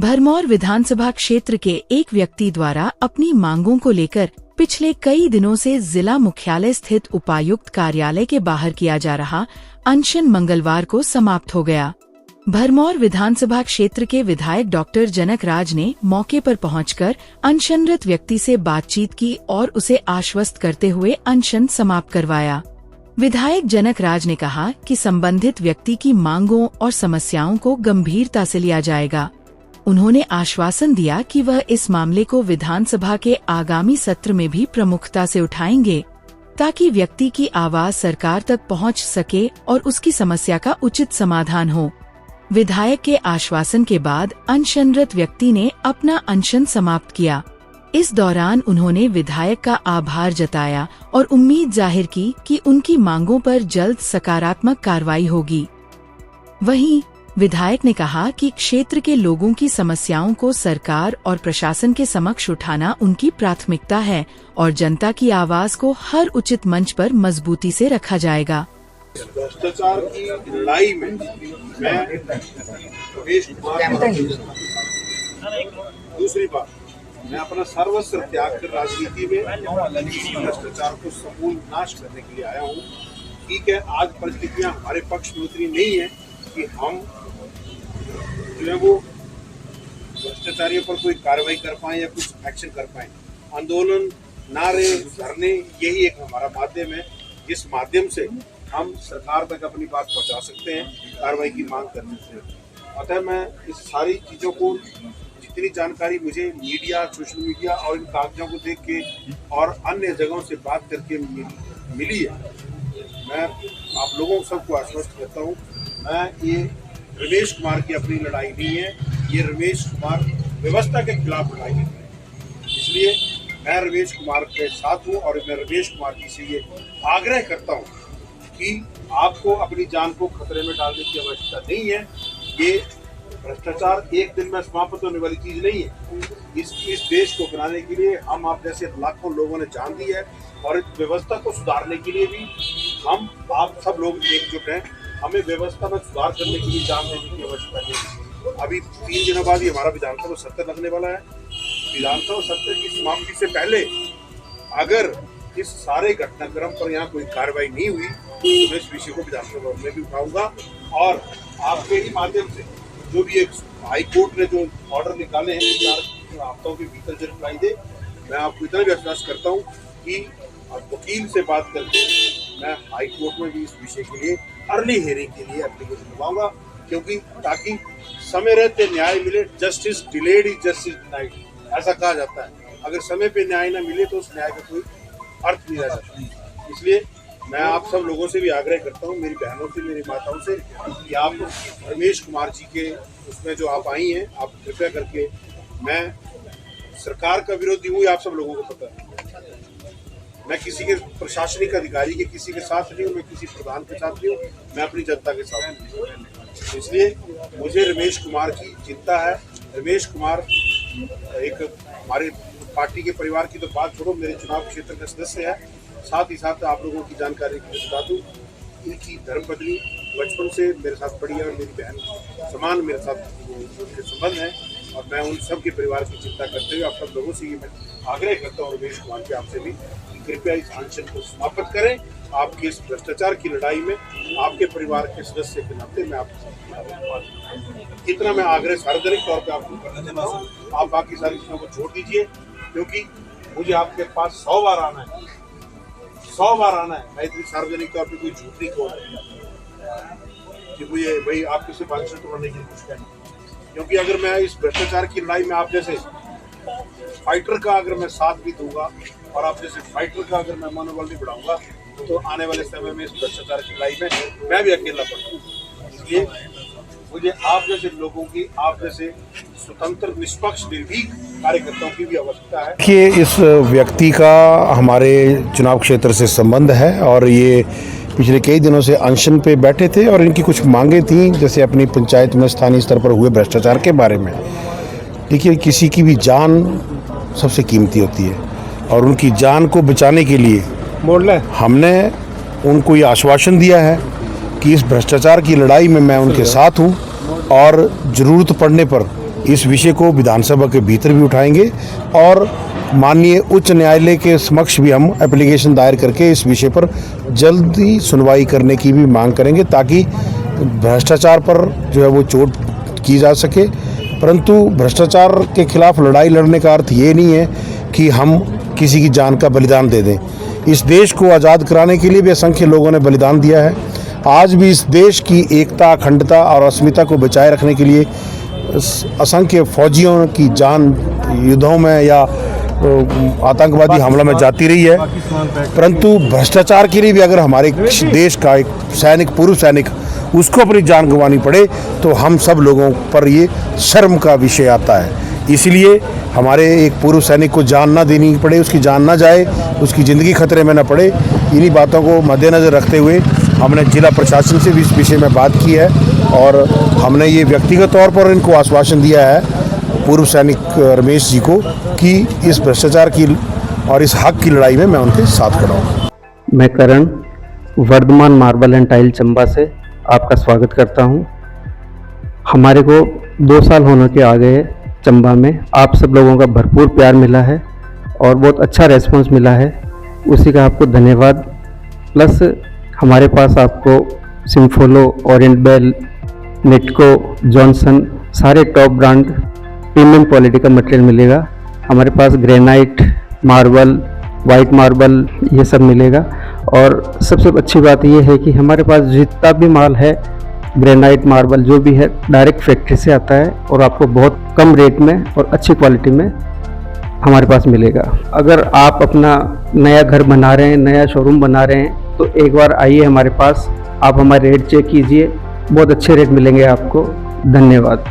भरमौर विधानसभा क्षेत्र के एक व्यक्ति द्वारा अपनी मांगों को लेकर पिछले कई दिनों से जिला मुख्यालय स्थित उपायुक्त कार्यालय के बाहर किया जा रहा अनशन मंगलवार को समाप्त हो गया। भरमौर विधानसभा क्षेत्र के विधायक डॉक्टर जनक राज ने मौके पर पहुंचकर अनशनरत व्यक्ति से बातचीत की और उसे आश्वस्त करते हुए अनशन समाप्त करवाया। विधायक जनक राज ने कहा कि संबंधित व्यक्ति की मांगों और समस्याओं को गंभीरता से लिया जाएगा। उन्होंने आश्वासन दिया कि वह इस मामले को विधानसभा के आगामी सत्र में भी प्रमुखता से उठाएंगे, ताकि व्यक्ति की आवाज सरकार तक पहुंच सके और उसकी समस्या का उचित समाधान हो। विधायक के आश्वासन के बाद अनशनरत व्यक्ति ने अपना अनशन समाप्त किया। इस दौरान उन्होंने विधायक का आभार जताया और उम्मीद जाहिर की कि उनकी मांगों पर जल्द सकारात्मक कार्रवाई होगी। वहीं विधायक ने कहा कि क्षेत्र के लोगों की समस्याओं को सरकार और प्रशासन के समक्ष उठाना उनकी प्राथमिकता है और जनता की आवाज को हर उचित मंच पर मजबूती से रखा जाएगा। भ्रष्टाचार की लड़ाई में मैं रमेश कुमार दूसरी बात मैं अपना सर्वस्व त्याग कर राजनीति में भ्रष्टाचार को समूल नाश करने के लिए आया हूँ। ठीक है, आज परिस्थितियां हमारे पक्ष में उतनी नहीं है कि हम जो है वो भ्रष्टाचारियों पर कोई कार्रवाई कर पाए या कुछ एक्शन कर पाए। आंदोलन, नारे, धरने यही एक हमारा माध्यम है जिस माध्यम से हम सरकार तक अपनी बात पहुंचा सकते हैं, कार्रवाई की मांग कर सकते हैं। अतः मैं इस सारी चीज़ों को जितनी जानकारी मुझे मीडिया, सोशल मीडिया और इन कागजों को देख के और अन्य जगहों से बात करके मिली है, मैं आप लोगों सबको आश्वस्त करता हूँ। मैं ये रमेश कुमार की अपनी लड़ाई नहीं है, ये रमेश कुमार व्यवस्था के खिलाफ लड़ाई है। इसलिए मैं रमेश कुमार के साथ हूँ और मैं रमेश कुमार जी से ये आग्रह करता हूँ कि आपको अपनी जान को खतरे में डालने की आवश्यकता नहीं है। ये भ्रष्टाचार एक दिन में समाप्त होने वाली चीज नहीं है। इस देश को बनाने के लिए हम आप जैसे लाखों लोगों ने जान दी है और इस व्यवस्था को सुधारने के लिए भी हम आप सब लोग एकजुट हैं। हमें व्यवस्था में सुधार करने के लिए जान देने की आवश्यकता नहीं। अभी 3 दिनों बाद ही हमारा विधानसभा सत्र लगने वाला है। विधानसभा सत्र की समाप्ति से पहले अगर इस सारे घटनाक्रम पर यहाँ कोई कार्रवाई नहीं हुई तो मैं इस विषय को विधानसभा में भी उठाऊंगा और आपके ही माध्यम से जो भी एक हाई कोर्ट ने जो ऑर्डर निकाले हैं 4 हफ्तों के भीतर जो रिप्लाई दे, मैं आपको इतना भी आश्वस्त करता हूँ कि वकील से बात करके मैं हाई कोर्ट में भी इस विषय के लिए अर्ली हियरिंग के लिए एप्लीकेशन लगाऊंगा, क्योंकि ताकि समय रहते न्याय मिले। Justice delayed is justice denied, ऐसा कहा जाता है। अगर समय पे न्याय न मिले तो उस न्याय का कोई अर्थ नहीं रह जाता। इसलिए मैं आप सब लोगों से भी आग्रह करता हूँ, मेरी बहनों से, मेरी माताओं से, कि आप रमेश कुमार जी के उसमें जो आप आई हैं, आप कृपया करके, मैं सरकार का विरोधी हूँ, आप सब लोगों को पता है। मैं किसी के प्रशासनिक अधिकारी के किसी के साथ नहीं हूँ, मैं किसी प्रधान के साथ नहीं हूँ, मैं अपनी जनता के साथ हूँ। इसलिए मुझे रमेश कुमार की चिंता है। रमेश कुमार एक हमारे पार्टी के परिवार की तो बात छोड़ो, मेरे चुनाव क्षेत्र का सदस्य है। साथ ही साथ आप लोगों की जानकारी के लिए बता दूँ, इनकी धर्मपत्नी बचपन से मेरे साथ पढ़ी है और मेरी बहन समान मेरे साथ उनके संबंध है और मैं उन सब के परिवार की चिंता करते हुए आप सब लोगों से ये मैं आग्रह करता हूँ रमेश कुमार के आपसे भी, कृपया इस अनशन को समाप्त करें। आपके इस भ्रष्टाचार की लड़ाई में आपके परिवार के सदस्य के नाते मैं आपसे इतना मैं आग्रह सार्वजनिक तौर पर आपको करना चाहता हूँ। आप बाकी सारी चीजों को छोड़ दीजिए, क्योंकि मुझे आपके पास 100 बार आना है, 100 बार आना है। मैं इतनी सार्वजनिक तौर पर कोई झूठ नहीं बोल कि मुझे भाई आपके से बातचीत तोड़ने की कोशिश करें, क्योंकि अगर मैं इस भ्रष्टाचार की लड़ाई में आप जैसे फाइटर का अगर मैं साथ भी दूंगा और आप जैसे फाइटर का अगर मैं मनोबल नहीं बढ़ाऊंगा तो आने वाले समय में इस भ्रष्टाचार की लड़ाई में मैं भी अकेला पड़ूंगा। इसलिए मुझे आप जैसे लोगों की, आप जैसे स्वतंत्र, निष्पक्ष, निर्भीक कार्यकर्ताओं की भी आवश्यकता है कि इस व्यक्ति का हमारे चुनाव क्षेत्र से संबंध है और ये पिछले कई दिनों से अनशन पे बैठे थे और इनकी कुछ मांगे थी, जैसे अपनी पंचायत में स्थानीय स्तर पर हुए भ्रष्टाचार के बारे में। देखिए, किसी की भी जान सबसे कीमती होती है और उनकी जान को बचाने के लिए हमने उनको ये आश्वासन दिया है कि इस भ्रष्टाचार की लड़ाई में मैं उनके साथ हूँ और ज़रूरत पड़ने पर इस विषय को विधानसभा के भीतर भी उठाएंगे और माननीय उच्च न्यायालय के समक्ष भी हम एप्लीकेशन दायर करके इस विषय पर जल्दी सुनवाई करने की भी मांग करेंगे, ताकि भ्रष्टाचार पर जो है वो चोट की जा सके। परंतु भ्रष्टाचार के खिलाफ लड़ाई लड़ने का अर्थ ये नहीं है कि हम किसी की जान का बलिदान दे दें। इस देश को आज़ाद कराने के लिए भी असंख्य लोगों ने बलिदान दिया है। आज भी इस देश की एकता, अखंडता और अस्मिता को बचाए रखने के लिए असंख्य फौजियों की जान युद्धों में या आतंकवादी हमला में जाती रही है। परंतु भ्रष्टाचार के लिए भी अगर हमारे देश का एक सैनिक, पूर्व सैनिक, उसको अपनी जान गंवानी पड़े तो हम सब लोगों पर ये शर्म का विषय आता है। इसलिए हमारे एक पूर्व सैनिक को जान ना देनी पड़े, उसकी जान ना जाए, उसकी ज़िंदगी खतरे में ना पड़े, इन्हीं बातों को मद्देनज़र रखते हुए हमने जिला प्रशासन से भी इस विषय में बात की है और हमने ये व्यक्तिगत तौर पर इनको आश्वासन दिया है, पूर्व सैनिक रमेश जी को, कि इस भ्रष्टाचार की और इस हक की लड़ाई में मैं उनके साथ खड़ा हूँ। मैं Karan Vardhman marble and tile Chamba से आपका स्वागत करता हूँ। हमारे को 2 साल होने के आ गए चंबा में, आप सब लोगों का भरपूर प्यार मिला है और बहुत अच्छा रेस्पॉन्स मिला है, उसी का आपको धन्यवाद। प्लस हमारे पास आपको सिम्फोलो, ओरिएंट बेल, नेटको, जॉनसन सारे टॉप ब्रांड प्रीमियम क्वालिटी का मटेरियल मिलेगा। हमारे पास ग्रेनाइट, मार्बल, वाइट मार्बल ये सब मिलेगा। और सबसे अच्छी बात ये है कि हमारे पास जितना भी माल है, ग्रेनाइट, मार्बल जो भी है, डायरेक्ट फैक्ट्री से आता है और आपको बहुत कम रेट में और अच्छी क्वालिटी में हमारे पास मिलेगा। अगर आप अपना नया घर बना रहे हैं, नया शोरूम बना रहे हैं, तो एक बार आइए हमारे पास, आप हमारे रेट चेक कीजिए, बहुत अच्छे रेट मिलेंगे आपको। धन्यवाद।